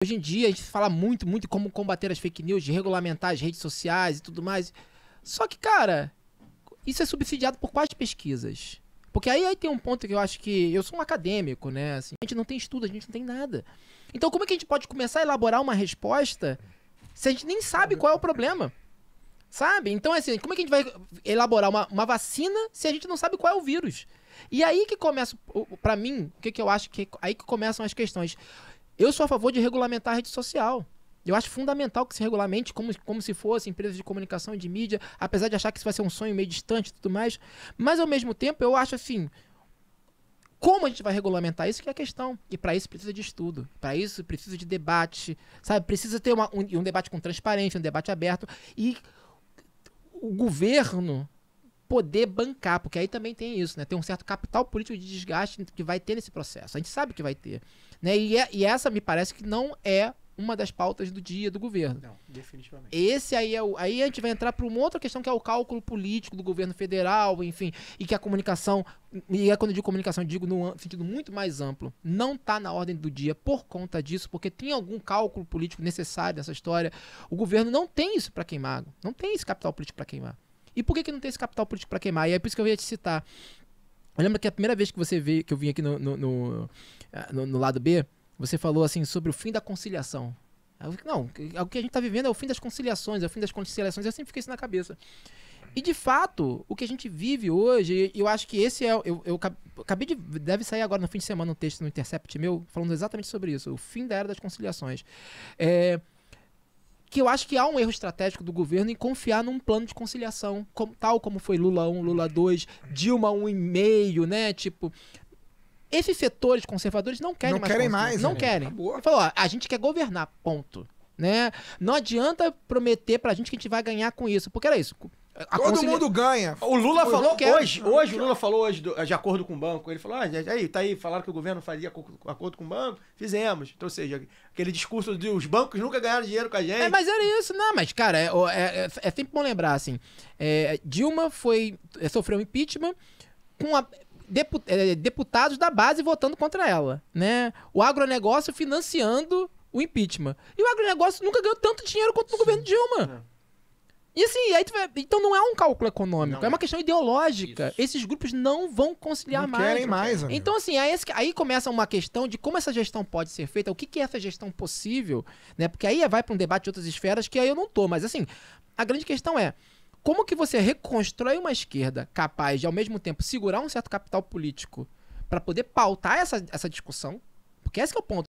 Hoje em dia a gente fala muito de como combater as fake news, de regulamentar as redes sociais e tudo mais. Só que, cara, isso é subsidiado por quais pesquisas? Porque aí tem um ponto que eu acho que... Eu sou um acadêmico, né? Assim, a gente não tem estudo, a gente não tem nada. Então como é que a gente pode começar a elaborar uma resposta se a gente nem sabe qual é o problema? Sabe? Então, assim, como é que a gente vai elaborar uma vacina se a gente não sabe qual é o vírus? E aí que começa, pra mim, o que eu acho que... Aí que começam as questões. Eu sou a favor de regulamentar a rede social. Eu acho fundamental que se regulamente como se fosse empresas de comunicação e de mídia, apesar de achar que isso vai ser um sonho meio distante e tudo mais. Mas, ao mesmo tempo, eu acho assim... Como a gente vai regulamentar isso que é a questão. E para isso precisa de estudo. Para isso precisa de debate. Sabe? Precisa ter um debate com transparência, um debate aberto. E o governo poder bancar, porque aí também tem isso, né? Tem um certo capital político de desgaste que vai ter nesse processo. A gente sabe que vai ter. Né? E essa me parece que não é uma das pautas do dia do governo. Não, definitivamente. Esse aí é aí a gente vai entrar para uma outra questão que é o cálculo político do governo federal, enfim, e que a comunicação, e quando eu digo comunicação, eu digo no sentido muito mais amplo, não está na ordem do dia por conta disso, porque tem algum cálculo político necessário nessa história. O governo não tem isso para queimar, não tem esse capital político para queimar. E por que não tem esse capital político para queimar? E é por isso que eu ia te citar. Eu lembro que a primeira vez que você veio, que eu vim aqui no lado B, você falou assim sobre o fim da conciliação. Não, o que a gente está vivendo é o fim das conciliações, é o fim das conciliações. Eu sempre fiquei isso na cabeça. E de fato, o que a gente vive hoje, eu acho que esse é... Eu acabei de... Deve sair agora no fim de semana um texto no Intercept meu, falando exatamente sobre isso, o fim da era das conciliações. Que eu acho que há um erro estratégico do governo em confiar num plano de conciliação, tal como foi Lula 1, Lula 2, Dilma 1,5, né? Tipo... Esses setores conservadores não querem mais. Não querem. Ele falou, ó, a gente quer governar, ponto. Né? Não adianta prometer pra gente que a gente vai ganhar com isso, porque era isso. Todo mundo ganha. O Lula falou hoje, o Lula falou hoje de acordo com o banco. Ele falou, tá aí, falaram que o governo faria acordo com o banco, fizemos. Então, ou seja, aquele discurso de os bancos nunca ganharam dinheiro com a gente. Mas era isso, não, mas cara, é sempre bom lembrar, assim, Dilma sofreu impeachment com deputados da base votando contra ela, né? O agronegócio financiando o impeachment. E o agronegócio nunca ganhou tanto dinheiro quanto no governo Dilma. E assim, então não é um cálculo econômico, é uma questão ideológica. Isso. Esses grupos não vão conciliar não querem mais. Amigo. Então assim, aí começa uma questão de como essa gestão pode ser feita, o que é essa gestão possível, né? Porque aí vai para um debate de outras esferas que aí eu não tô, mas assim, a grande questão é como que você reconstrói uma esquerda capaz de, ao mesmo tempo, segurar um certo capital político para poder pautar essa discussão? Porque esse que é o ponto.